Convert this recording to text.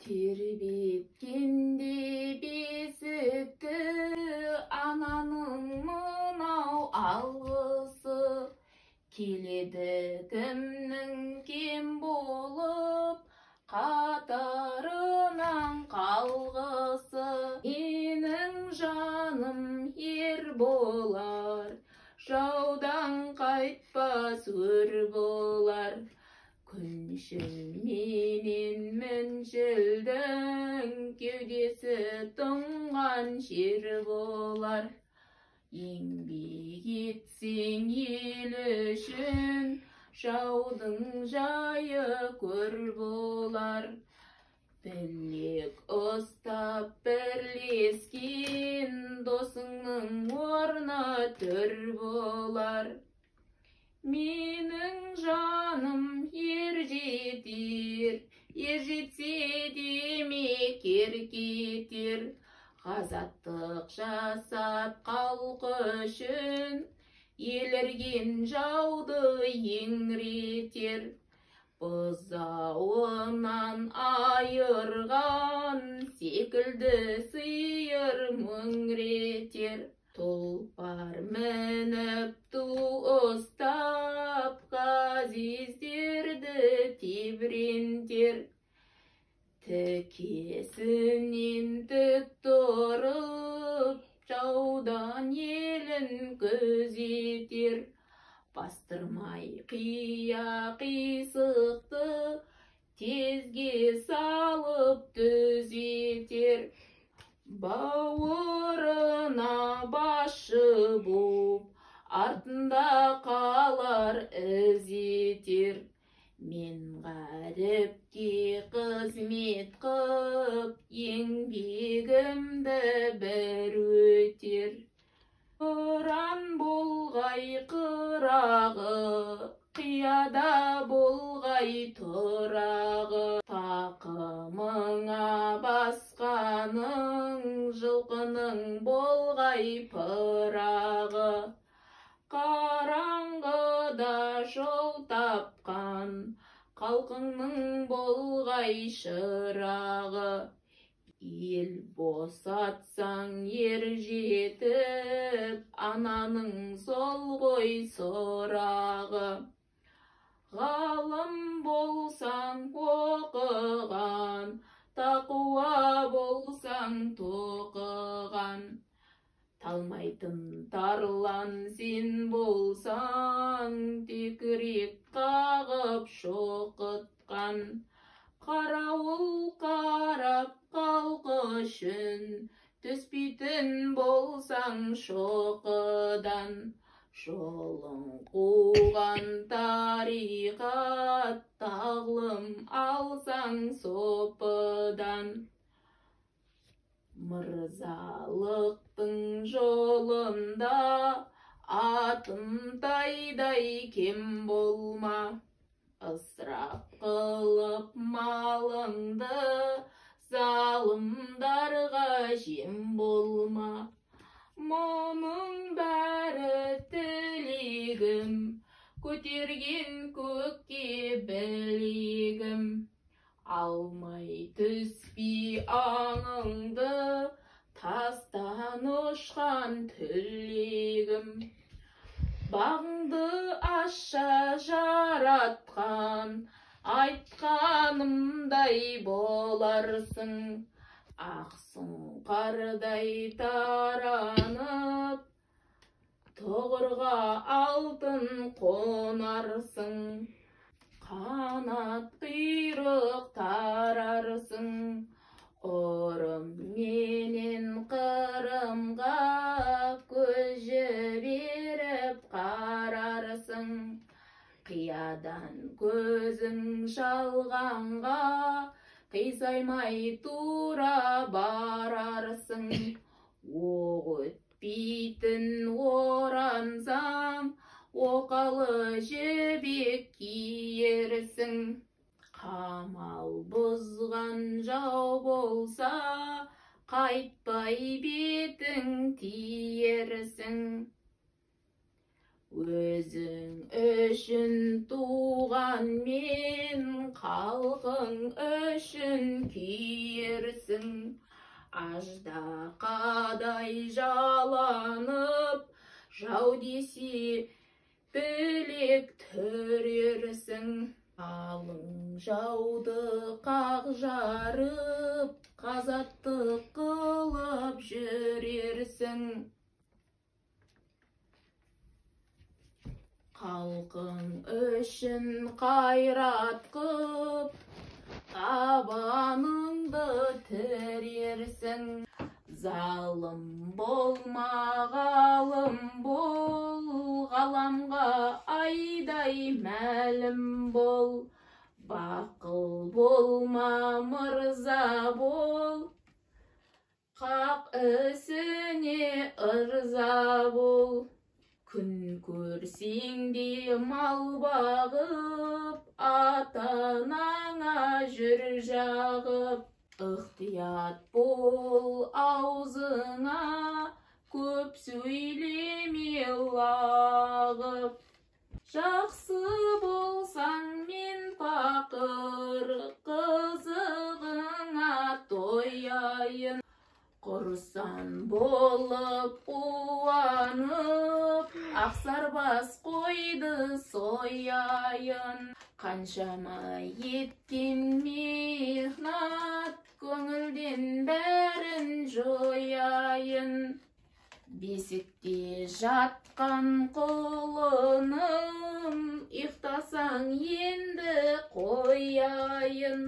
Тербеткенде бесікті ананың мынау алғысы, келеді кімнің кем болып қатарынан қалғысы. Менің жаным ер болар, жаудан қайтпас өр болар. Күншіл менен міншілдің кеудесі тұнған жер болар. Еңбек етсең ел үшін жаудың жайы көр болар. Білек ұстап бірлескен досыңның орны төр болар. Менің жаным ер жетер, ер жетсе демек ер кетер. Ғазаттық жасап халқы үшін елірген жауды еңіретер. Бұзауынан айырған секілді сиыр мөңіретер. Тұлпар мініп ту ұстап ғазиздерді тебірентер. Тікесінен тік тұрып жаудан елін күзетер. Бастырмай қия-қисықты тезге салып түзетер. Бауырына басшы боп, артында қалар ізетер. Мен ғаріпке қызмет қып, еңбегімді бір өтер. Қыран болғай қырағы, қияда болғай тұрағы. Тақымыңа басқаның, жылқының болғай пырағы. Қараңғыда жол тапқан, халқыңның болғай шырағы. Ел босатсаң ер жетіп, ананың сол ғой сұрағы. Ғалым болсаң оқыған, тақуа болсаң тоқыған. Талмайтын тарлан сен болсаң, текірек қағып шоқытқан. Қарауыл қарап халқы үшін, түспейтін болсаң шоқыдан. Жолың қуған тариқат, тағлым алсаң сопыдан. Мырзалықтың жолында атымтайдай кем болма. Ысырап қылып малыңды залымдарға жем болма. Мұның бәрі тілегім, көтерген көкке білегім. Алмай түспей аңыңды, тастан ұшқан түлегім. Бағыңды аша жаратқан, айтқанымдай боларсың. Ақсың қардай таранып, тұғырға алтын қонарсың. Қанат құйрық тарарсың, ұрым менен қырымға көз жіберіп қарарсың. Қиядан көзің шалғанға қисаймай тура барарсың. Оқ өтпейтін орансаң, оқалы жібек киерсің. Қамал бұзған жау болса, қайтпай бетің тиерсің. Өзің үшін туған мен, халқың үшін күйерсің. Аждақадай жаланып, жау десе білек түрерсің. Қалың жауды қақ жарып, қазаттық қылып жүрерсің. Халқың үшін қайрат қып, табаныңды тірерсің. Залым болма, ғалым бол, ғаламға айдай мәлім бол. Бақыл болма, мырза бол, хақ ісіне ырза бол. Күн көрсең де мал бағып, ата-анаңа жүр жағып. Ықтият бол аузыңа, көп сөйлеме лағып. Жақсы болсаң мен пақыр, қызығыңа тояйын. Құрсан болып қуанып, ақсарбас қойды сояйын. Қаншама еткен мехнат, көңілден бәрін жояйын. Бесікте жатқан құлыным, ұйықтасаң енді қояйын.